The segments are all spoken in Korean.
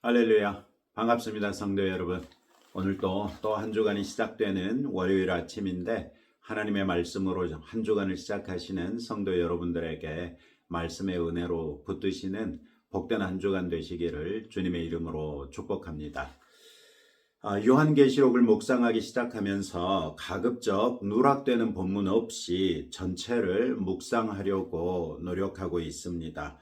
할렐루야. 반갑습니다, 성도 여러분. 오늘도 또 한 주간이 시작되는 월요일 아침인데 하나님의 말씀으로 한 주간을 시작하시는 성도 여러분들에게 말씀의 은혜로 붙드시는 복된 한 주간 되시기를 주님의 이름으로 축복합니다. 요한계시록을 묵상하기 시작하면서 가급적 누락되는 본문 없이 전체를 묵상하려고 노력하고 있습니다.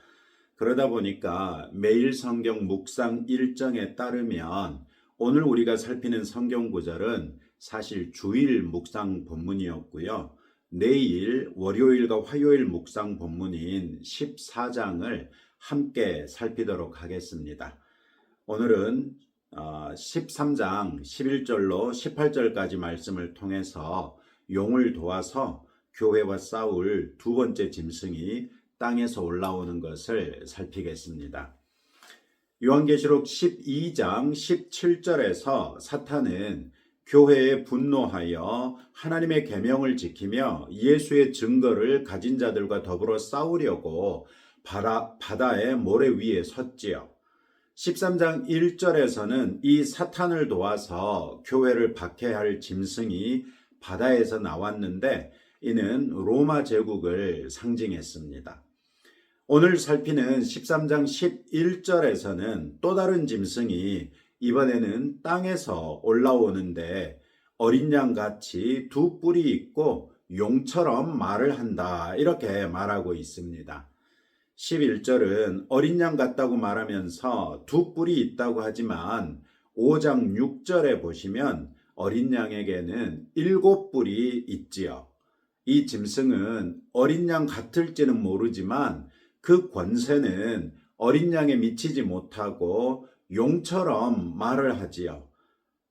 그러다 보니까 매일 성경 묵상 일정에 따르면 오늘 우리가 살피는 성경 구절은 사실 주일 묵상 본문이었고요. 내일 월요일과 화요일 묵상 본문인 14장을 함께 살피도록 하겠습니다. 오늘은 13장 11절로 18절까지 말씀을 통해서 용을 도와서 교회와 싸울 두 번째 짐승이 땅에서 올라오는 것을 살피겠습니다. 요한계시록 12장 17절에서 사탄은 교회에 분노하여 하나님의 계명을 지키며 예수의 증거를 가진 자들과 더불어 싸우려고 바다의 모래 위에 섰지요. 13장 1절에서는 이 사탄을 도와서 교회를 박해할 짐승이 바다에서 나왔는데 이는 로마 제국을 상징했습니다. 오늘 살피는 13장 11절에서는 또 다른 짐승이 이번에는 땅에서 올라오는데 어린 양같이 두 뿔이 있고 용처럼 말을 한다 이렇게 말하고 있습니다. 11절은 어린 양 같다고 말하면서 두 뿔이 있다고 하지만 5장 6절에 보시면 어린 양에게는 7뿔이 있지요. 이 짐승은 어린 양 같을지는 모르지만 그 권세는 어린 양에 미치지 못하고 용처럼 말을 하지요.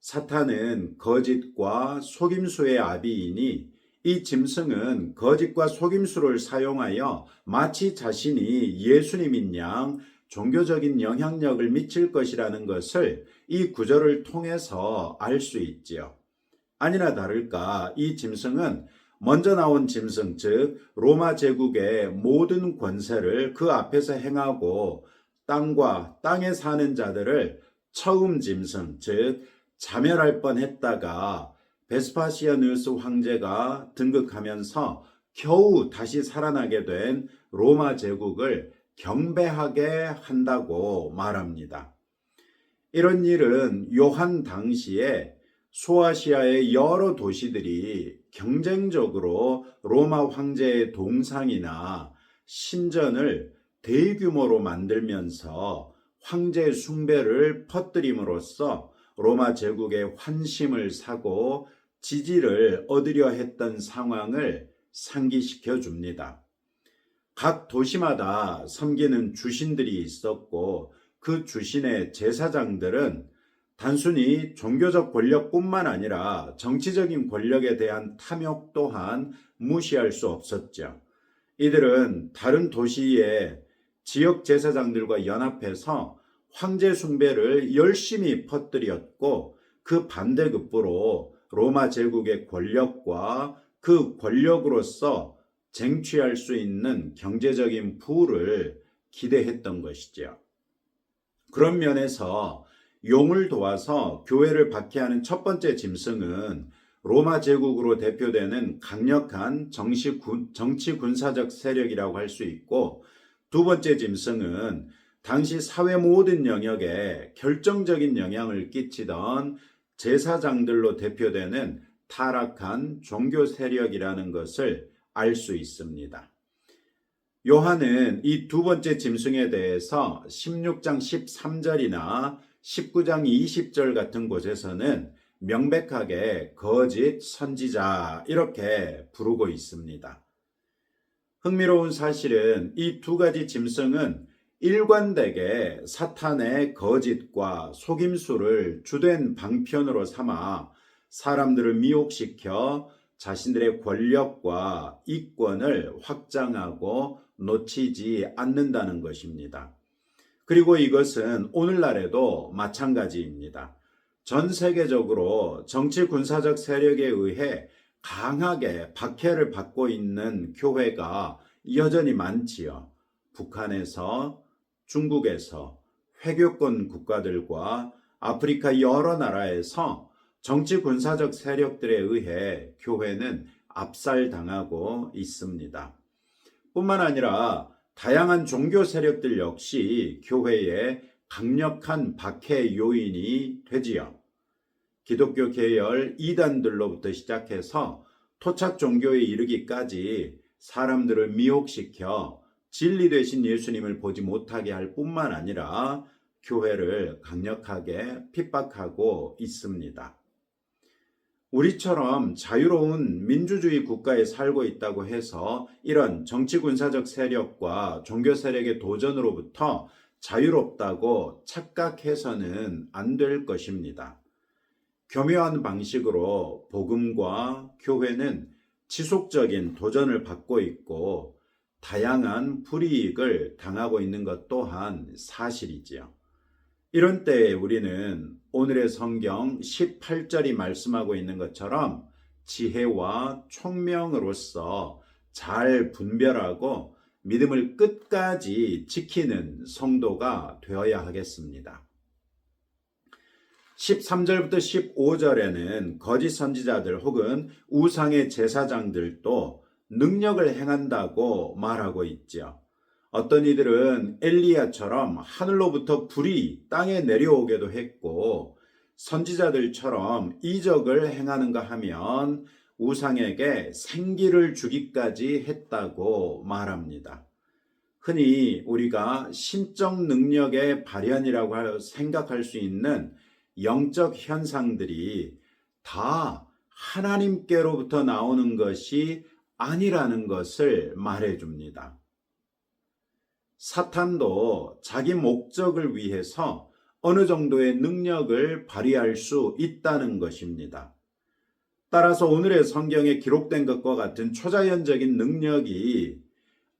사탄은 거짓과 속임수의 아비이니 이 짐승은 거짓과 속임수를 사용하여 마치 자신이 예수님인 양 종교적인 영향력을 미칠 것이라는 것을 이 구절을 통해서 알 수 있지요. 아니나 다를까 이 짐승은 먼저 나온 짐승, 즉 로마 제국의 모든 권세를 그 앞에서 행하고 땅과 땅에 사는 자들을 처음 짐승, 즉 자멸할 뻔했다가 베스파시아누스 황제가 등극하면서 겨우 다시 살아나게 된 로마 제국을 경배하게 한다고 말합니다. 이런 일은 요한 당시에 소아시아의 여러 도시들이 경쟁적으로 로마 황제의 동상이나 신전을 대규모로 만들면서 황제 숭배를 퍼뜨림으로써 로마 제국의 환심을 사고 지지를 얻으려 했던 상황을 상기시켜 줍니다. 각 도시마다 섬기는 주신들이 있었고 그 주신의 제사장들은 단순히 종교적 권력뿐만 아니라 정치적인 권력에 대한 탐욕 또한 무시할 수 없었죠. 이들은 다른 도시의 지역 제사장들과 연합해서 황제 숭배를 열심히 퍼뜨렸고 그 반대급부로 로마 제국의 권력과 그 권력으로서 쟁취할 수 있는 경제적인 부를 기대했던 것이죠. 그런 면에서 용을 도와서 교회를 박해하는 첫 번째 짐승은 로마 제국으로 대표되는 강력한 정치 군사적 세력이라고 할 수 있고, 두 번째 짐승은 당시 사회 모든 영역에 결정적인 영향을 끼치던 제사장들로 대표되는 타락한 종교 세력이라는 것을 알 수 있습니다. 요한은 이 두 번째 짐승에 대해서 16장 13절이나 19장 20절 같은 곳에서는 명백하게 거짓 선지자 이렇게 부르고 있습니다. 흥미로운 사실은 이 두 가지 짐승은 일관되게 사탄의 거짓과 속임수를 주된 방편으로 삼아 사람들을 미혹시켜 자신들의 권력과 이권을 확장하고 놓치지 않는다는 것입니다. 그리고 이것은 오늘날에도 마찬가지입니다. 전 세계적으로 정치 군사적 세력에 의해 강하게 박해를 받고 있는 교회가 여전히 많지요. 북한에서, 중국에서, 회교권 국가들과 아프리카 여러 나라에서 정치 군사적 세력들에 의해 교회는 압살당하고 있습니다. 뿐만 아니라 다양한 종교 세력들 역시 교회의 강력한 박해 요인이 되지요. 기독교 계열 이단들로부터 시작해서 토착 종교에 이르기까지 사람들을 미혹시켜 진리 되신 예수님을 보지 못하게 할 뿐만 아니라 교회를 강력하게 핍박하고 있습니다. 우리처럼 자유로운 민주주의 국가에 살고 있다고 해서 이런 정치군사적 세력과 종교 세력의 도전으로부터 자유롭다고 착각해서는 안 될 것입니다. 교묘한 방식으로 복음과 교회는 지속적인 도전을 받고 있고 다양한 불이익을 당하고 있는 것 또한 사실이지요. 이런 때에 우리는 오늘의 성경 18절이 말씀하고 있는 것처럼 지혜와 총명으로서 잘 분별하고 믿음을 끝까지 지키는 성도가 되어야 하겠습니다. 13절부터 15절에는 거짓 선지자들 혹은 우상의 제사장들도 능력을 행한다고 말하고 있죠. 어떤 이들은 엘리야처럼 하늘로부터 불이 땅에 내려오게도 했고 선지자들처럼 이적을 행하는가 하면 우상에게 생기를 주기까지 했다고 말합니다. 흔히 우리가 신적 능력의 발현이라고 생각할 수 있는 영적 현상들이 다 하나님께로부터 나오는 것이 아니라는 것을 말해줍니다. 사탄도 자기 목적을 위해서 어느 정도의 능력을 발휘할 수 있다는 것입니다. 따라서 오늘의 성경에 기록된 것과 같은 초자연적인 능력이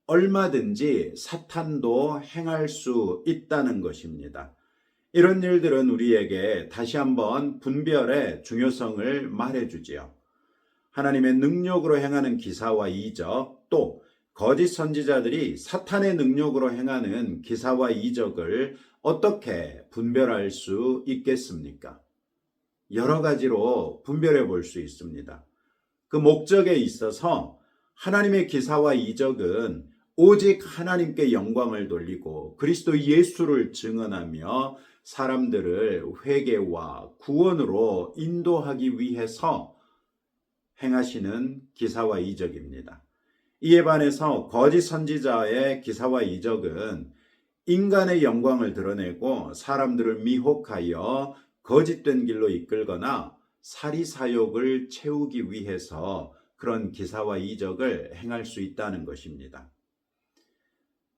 얼마든지 사탄도 행할 수 있다는 것입니다. 이런 일들은 우리에게 다시 한번 분별의 중요성을 말해주지요. 하나님의 능력으로 행하는 기사와 이적, 또 거짓 선지자들이 사탄의 능력으로 행하는 기사와 이적을 어떻게 분별할 수 있겠습니까? 여러 가지로 분별해 볼 수 있습니다. 그 목적에 있어서 하나님의 기사와 이적은 오직 하나님께 영광을 돌리고 그리스도 예수를 증언하며 사람들을 회개와 구원으로 인도하기 위해서 행하시는 기사와 이적입니다. 이에 반해서 거짓 선지자의 기사와 이적은 인간의 영광을 드러내고 사람들을 미혹하여 거짓된 길로 이끌거나 사리사욕을 채우기 위해서 그런 기사와 이적을 행할 수 있다는 것입니다.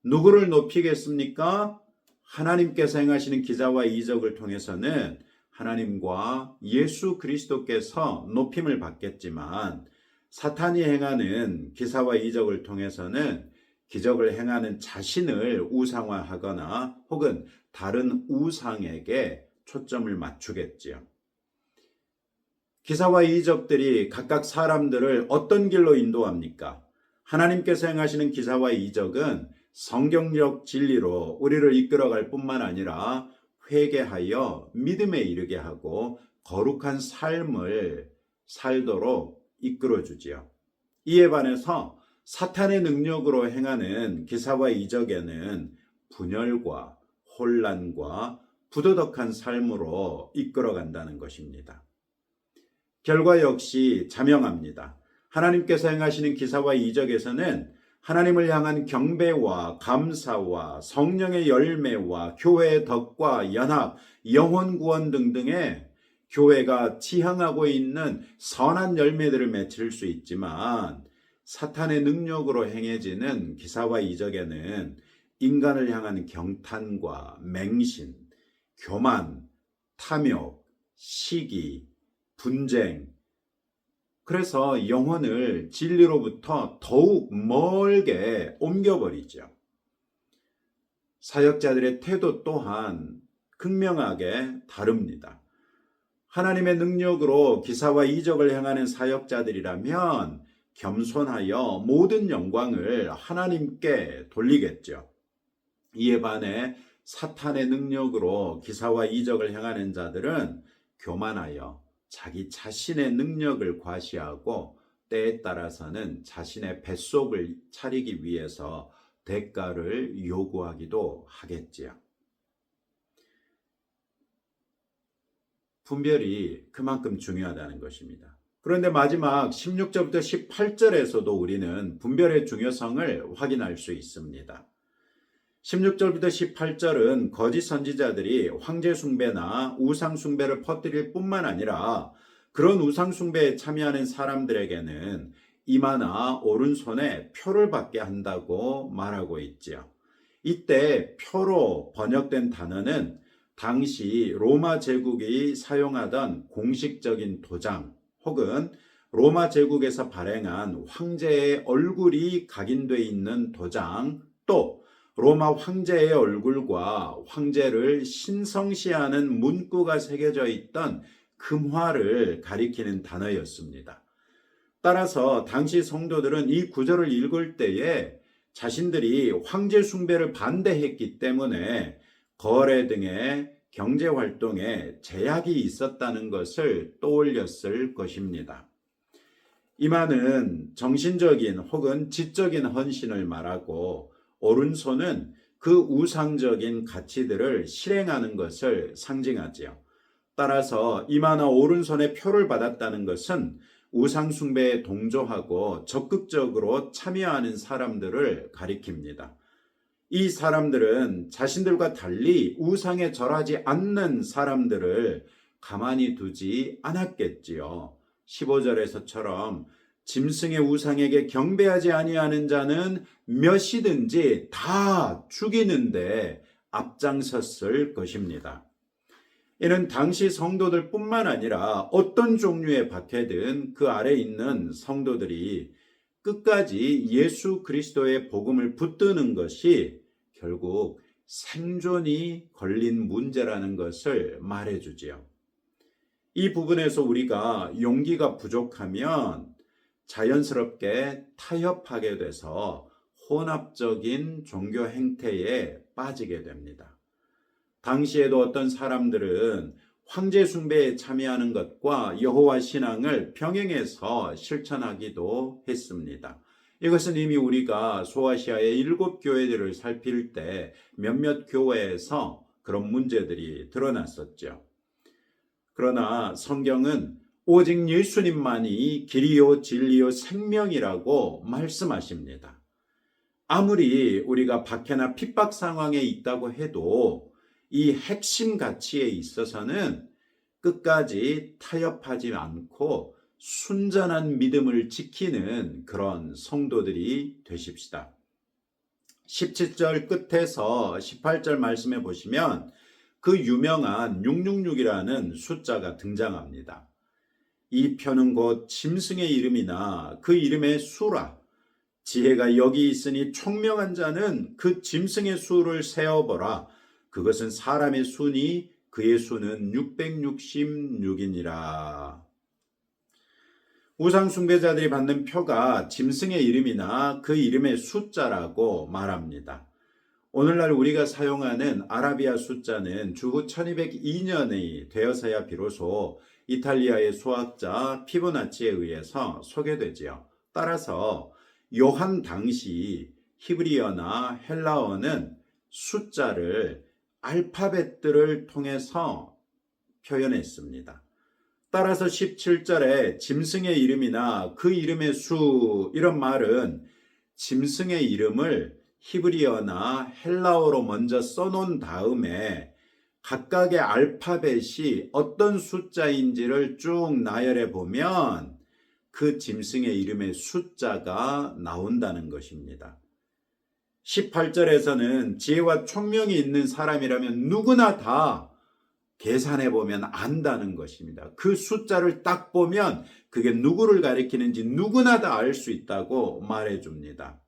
누구를 높이겠습니까? 하나님께서 행하시는 기사와 이적을 통해서는 하나님과 예수 그리스도께서 높임을 받겠지만 사탄이 행하는 기사와 이적을 통해서는 기적을 행하는 자신을 우상화하거나 혹은 다른 우상에게 초점을 맞추겠지요. 기사와 이적들이 각각 사람들을 어떤 길로 인도합니까? 하나님께서 행하시는 기사와 이적은 성경적 진리로 우리를 이끌어갈 뿐만 아니라 회개하여 믿음에 이르게 하고 거룩한 삶을 살도록 이끌어주지요. 이에 반해서 사탄의 능력으로 행하는 기사와 이적에는 분열과 혼란과 부도덕한 삶으로 이끌어간다는 것입니다. 결과 역시 자명합니다. 하나님께서 행하시는 기사와 이적에서는 하나님을 향한 경배와 감사와 성령의 열매와 교회의 덕과 연합, 영혼 구원 등등의 교회가 지향하고 있는 선한 열매들을 맺을 수 있지만 사탄의 능력으로 행해지는 기사와 이적에는 인간을 향한 경탄과 맹신, 교만, 탐욕, 시기, 분쟁, 그래서 영혼을 진리로부터 더욱 멀게 옮겨버리죠. 사역자들의 태도 또한 극명하게 다릅니다. 하나님의 능력으로 기사와 이적을 행하는 사역자들이라면 겸손하여 모든 영광을 하나님께 돌리겠죠. 이에 반해 사탄의 능력으로 기사와 이적을 행하는 자들은 교만하여 자기 자신의 능력을 과시하고 때에 따라서는 자신의 뱃속을 차리기 위해서 대가를 요구하기도 하겠지요. 분별이 그만큼 중요하다는 것입니다. 그런데 마지막 16절부터 18절에서도 우리는 분별의 중요성을 확인할 수 있습니다. 16절부터 18절은 거짓 선지자들이 황제 숭배나 우상 숭배를 퍼뜨릴 뿐만 아니라 그런 우상 숭배에 참여하는 사람들에게는 이마나 오른손에 표를 받게 한다고 말하고 있지요. 이때 표로 번역된 단어는 당시 로마 제국이 사용하던 공식적인 도장 혹은 로마 제국에서 발행한 황제의 얼굴이 각인되어 있는 도장, 또 로마 황제의 얼굴과 황제를 신성시하는 문구가 새겨져 있던 금화를 가리키는 단어였습니다. 따라서 당시 성도들은 이 구절을 읽을 때에 자신들이 황제 숭배를 반대했기 때문에 거래 등의 경제활동에 제약이 있었다는 것을 떠올렸을 것입니다. 이마는 정신적인 혹은 지적인 헌신을 말하고 오른손은 그 우상적인 가치들을 실행하는 것을 상징하지요. 따라서 이마나 오른손에 표를 받았다는 것은 우상숭배에 동조하고 적극적으로 참여하는 사람들을 가리킵니다. 이 사람들은 자신들과 달리 우상에 절하지 않는 사람들을 가만히 두지 않았겠지요. 15절에서처럼 짐승의 우상에게 경배하지 아니하는 자는 몇이든지 다 죽이는데 앞장섰을 것입니다. 이는 당시 성도들뿐만 아니라 어떤 종류의 박해든 그 아래 있는 성도들이 끝까지 예수 그리스도의 복음을 붙드는 것이 결국 생존이 걸린 문제라는 것을 말해주지요. 이 부분에서 우리가 용기가 부족하면 자연스럽게 타협하게 돼서 혼합적인 종교 행태에 빠지게 됩니다. 당시에도 어떤 사람들은 황제 숭배에 참여하는 것과 여호와 신앙을 병행해서 실천하기도 했습니다. 이것은 이미 우리가 소아시아의 7교회들을 살필 때 몇몇 교회에서 그런 문제들이 드러났었죠. 그러나 성경은 오직 예수님만이 길이요 진리요 생명이라고 말씀하십니다. 아무리 우리가 박해나 핍박 상황에 있다고 해도 이 핵심 가치에 있어서는 끝까지 타협하지 않고 순전한 믿음을 지키는 그런 성도들이 되십시다. 17절 끝에서 18절 말씀해 보시면 그 유명한 666이라는 숫자가 등장합니다. 이 표는 곧 짐승의 이름이나 그 이름의 수라. 지혜가 여기 있으니 총명한 자는 그 짐승의 수를 세어보라. 그것은 사람의 수니 그의 수는 666이니라. 우상 숭배자들이 받는 표가 짐승의 이름이나 그 이름의 숫자라고 말합니다. 오늘날 우리가 사용하는 아라비아 숫자는 주후 1202년이 되어서야 비로소 이탈리아의 수학자 피보나치에 의해서 소개되지요. 따라서 요한 당시 히브리어나 헬라어는 숫자를 알파벳들을 통해서 표현했습니다. 따라서 17절에 짐승의 이름이나 그 이름의 수 이런 말은 짐승의 이름을 히브리어나 헬라어로 먼저 써놓은 다음에 각각의 알파벳이 어떤 숫자인지를 쭉 나열해 보면 그 짐승의 이름의 숫자가 나온다는 것입니다. 18절에서는 지혜와 총명이 있는 사람이라면 누구나 다 계산해 보면 안다는 것입니다. 그 숫자를 딱 보면 그게 누구를 가리키는지 누구나 다 알 수 있다고 말해 줍니다.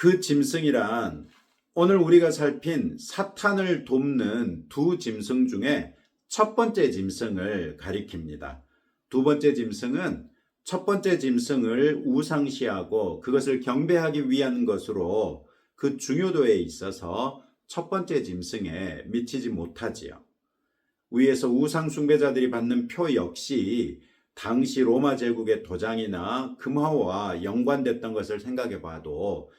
그 짐승이란 오늘 우리가 살핀 사탄을 돕는 두 짐승 중에 첫 번째 짐승을 가리킵니다. 두 번째 짐승은 첫 번째 짐승을 우상시하고 그것을 경배하기 위한 것으로 그 중요도에 있어서 첫 번째 짐승에 미치지 못하지요. 위에서 우상 숭배자들이 받는 표 역시 당시 로마 제국의 도장이나 금화와 연관됐던 것을 생각해 봐도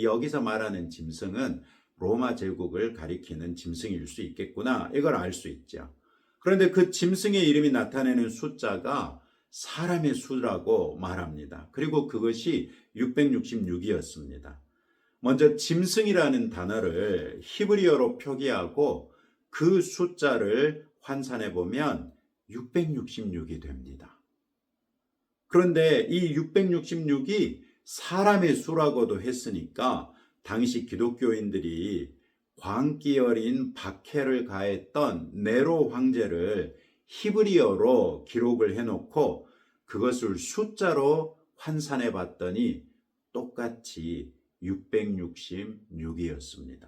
여기서 말하는 짐승은 로마 제국을 가리키는 짐승일 수 있겠구나, 이걸 알 수 있죠. 그런데 그 짐승의 이름이 나타내는 숫자가 사람의 수라고 말합니다. 그리고 그것이 666이었습니다. 먼저 짐승이라는 단어를 히브리어로 표기하고 그 숫자를 환산해 보면 666이 됩니다. 그런데 이 666이 사람의 수라고도 했으니까 당시 기독교인들이 광기 어린 박해를 가했던 네로 황제를 히브리어로 기록을 해놓고 그것을 숫자로 환산해 봤더니 똑같이 666이었습니다.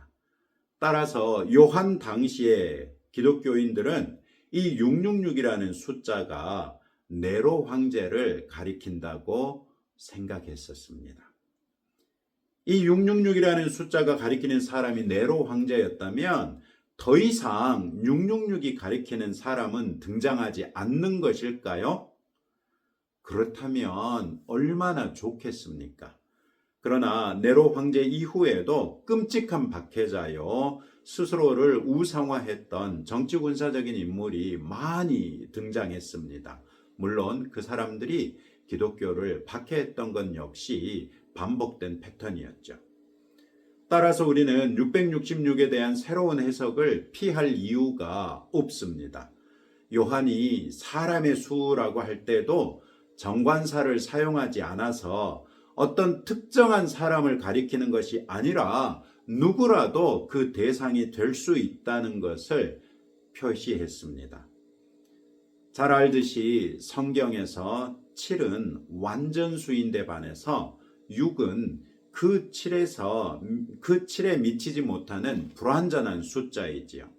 따라서 요한 당시에 기독교인들은 이 666이라는 숫자가 네로 황제를 가리킨다고 생각했었습니다. 이 666이라는 숫자가 가리키는 사람이 네로 황제였다면 더 이상 666이 가리키는 사람은 등장하지 않는 것일까요? 그렇다면 얼마나 좋겠습니까? 그러나 네로 황제 이후에도 끔찍한 박해자요, 스스로를 우상화했던 정치군사적인 인물이 많이 등장했습니다. 물론 그 사람들이 기독교를 박해했던 것 역시 반복된 패턴이었죠. 따라서 우리는 666에 대한 새로운 해석을 피할 이유가 없습니다. 요한이 사람의 수라고 할 때도 정관사를 사용하지 않아서 어떤 특정한 사람을 가리키는 것이 아니라 누구라도 그 대상이 될 수 있다는 것을 표시했습니다. 잘 알듯이 성경에서 7은 완전수인데 반해서 6은 그 7에 미치지 못하는 불완전한 숫자이지요.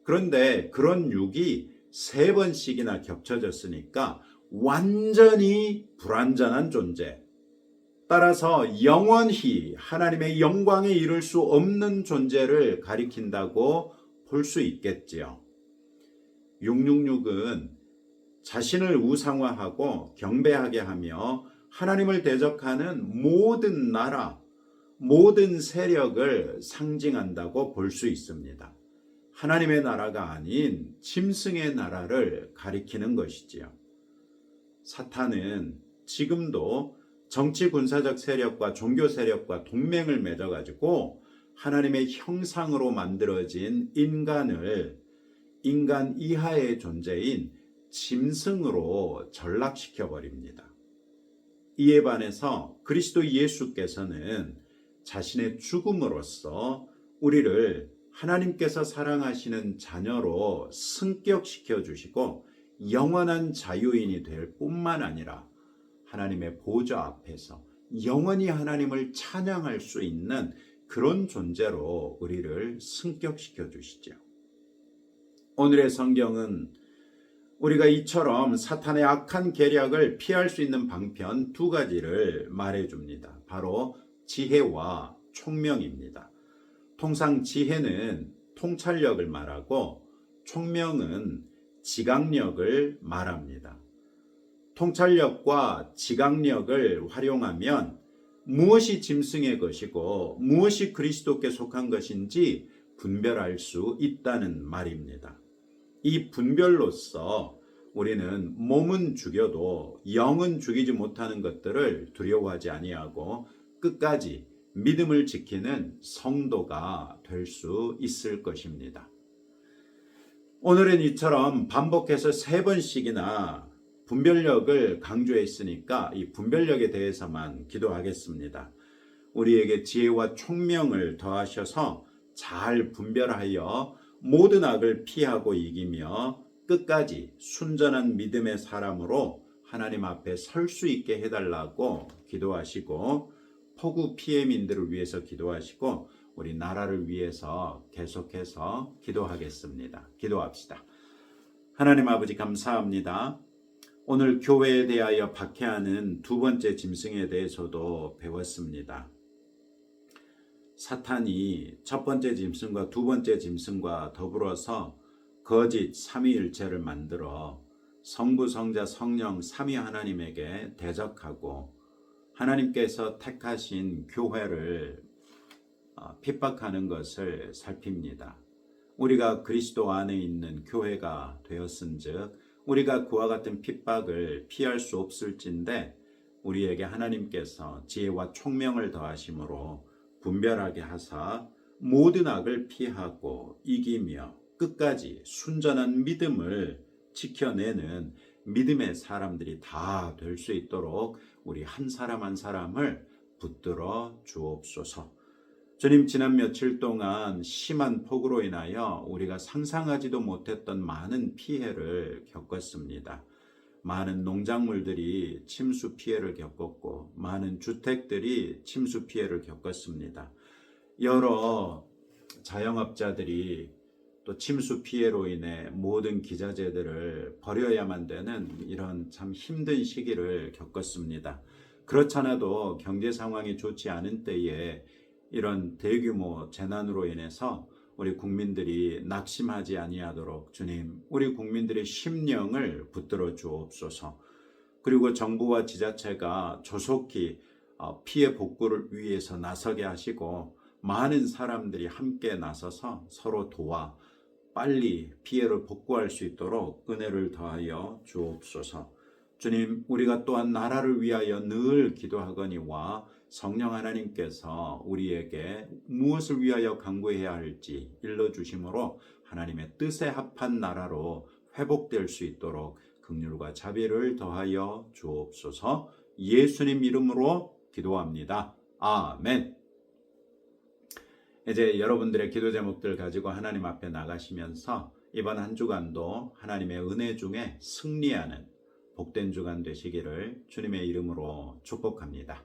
그런데 그런 6이 3번씩이나 겹쳐졌으니까 완전히 불완전한 존재, 따라서 영원히 하나님의 영광에 이를 수 없는 존재를 가리킨다고 볼 수 있겠지요. 666은 자신을 우상화하고 경배하게 하며 하나님을 대적하는 모든 나라, 모든 세력을 상징한다고 볼 수 있습니다. 하나님의 나라가 아닌 짐승의 나라를 가리키는 것이지요. 사탄은 지금도 정치 군사적 세력과 종교 세력과 동맹을 맺어가지고 하나님의 형상으로 만들어진 인간을 인간 이하의 존재인 짐승으로 전락시켜 버립니다. 이에 반해서 그리스도 예수께서는 자신의 죽음으로써 우리를 하나님께서 사랑하시는 자녀로 승격시켜 주시고 영원한 자유인이 될 뿐만 아니라 하나님의 보좌 앞에서 영원히 하나님을 찬양할 수 있는 그런 존재로 우리를 승격시켜 주시죠. 오늘의 성경은 우리가 이처럼 사탄의 악한 계략을 피할 수 있는 방편 2가지를 말해줍니다. 바로 지혜와 총명입니다. 통상 지혜는 통찰력을 말하고 총명은 지각력을 말합니다. 통찰력과 지각력을 활용하면 무엇이 짐승의 것이고 무엇이 그리스도께 속한 것인지 분별할 수 있다는 말입니다. 이 분별로서 우리는 몸은 죽여도 영은 죽이지 못하는 것들을 두려워하지 아니하고 끝까지 믿음을 지키는 성도가 될 수 있을 것입니다. 오늘은 이처럼 반복해서 3번씩이나 분별력을 강조했으니까 이 분별력에 대해서만 기도하겠습니다. 우리에게 지혜와 총명을 더하셔서 잘 분별하여 모든 악을 피하고 이기며 끝까지 순전한 믿음의 사람으로 하나님 앞에 설 수 있게 해달라고 기도하시고 폭우 피해민들을 위해서 기도하시고 우리 나라를 위해서 계속해서 기도하겠습니다. 기도합시다. 하나님 아버지 감사합니다. 오늘 교회에 대하여 박해하는 두 번째 짐승에 대해서도 배웠습니다. 사탄이 첫 번째 짐승과 두 번째 짐승과 더불어서 거짓 삼위일체를 만들어 성부, 성자, 성령 삼위 하나님에게 대적하고 하나님께서 택하신 교회를 핍박하는 것을 살핍니다. 우리가 그리스도 안에 있는 교회가 되었은즉 우리가 그와 같은 핍박을 피할 수 없을진데 우리에게 하나님께서 지혜와 총명을 더하심으로 분별하게 하사 모든 악을 피하고 이기며 끝까지 순전한 믿음을 지켜내는 믿음의 사람들이 다 될 수 있도록 우리 한 사람 한 사람을 붙들어 주옵소서. 주님, 지난 며칠 동안 심한 폭우로 인하여 우리가 상상하지도 못했던 많은 피해를 겪었습니다. 많은 농작물들이 침수 피해를 겪었고 많은 주택들이 침수 피해를 겪었습니다. 여러 자영업자들이 또 침수 피해로 인해 모든 기자재들을 버려야만 되는 이런 참 힘든 시기를 겪었습니다. 그렇잖아도 경제 상황이 좋지 않은 때에 이런 대규모 재난으로 인해서 우리 국민들이 낙심하지 아니하도록 주님, 우리 국민들의 심령을 붙들어 주옵소서. 그리고 정부와 지자체가 조속히 피해 복구를 위해서 나서게 하시고 많은 사람들이 함께 나서서 서로 도와 빨리 피해를 복구할 수 있도록 은혜를 더하여 주옵소서. 주님, 우리가 또한 나라를 위하여 늘 기도하거니와 성령 하나님께서 우리에게 무엇을 위하여 간구해야 할지 일러주심으로 하나님의 뜻에 합한 나라로 회복될 수 있도록 긍휼과 자비를 더하여 주옵소서. 예수님 이름으로 기도합니다. 아멘. 이제 여러분들의 기도 제목들 가지고 하나님 앞에 나가시면서 이번 한 주간도 하나님의 은혜 중에 승리하는 복된 주간 되시기를 주님의 이름으로 축복합니다.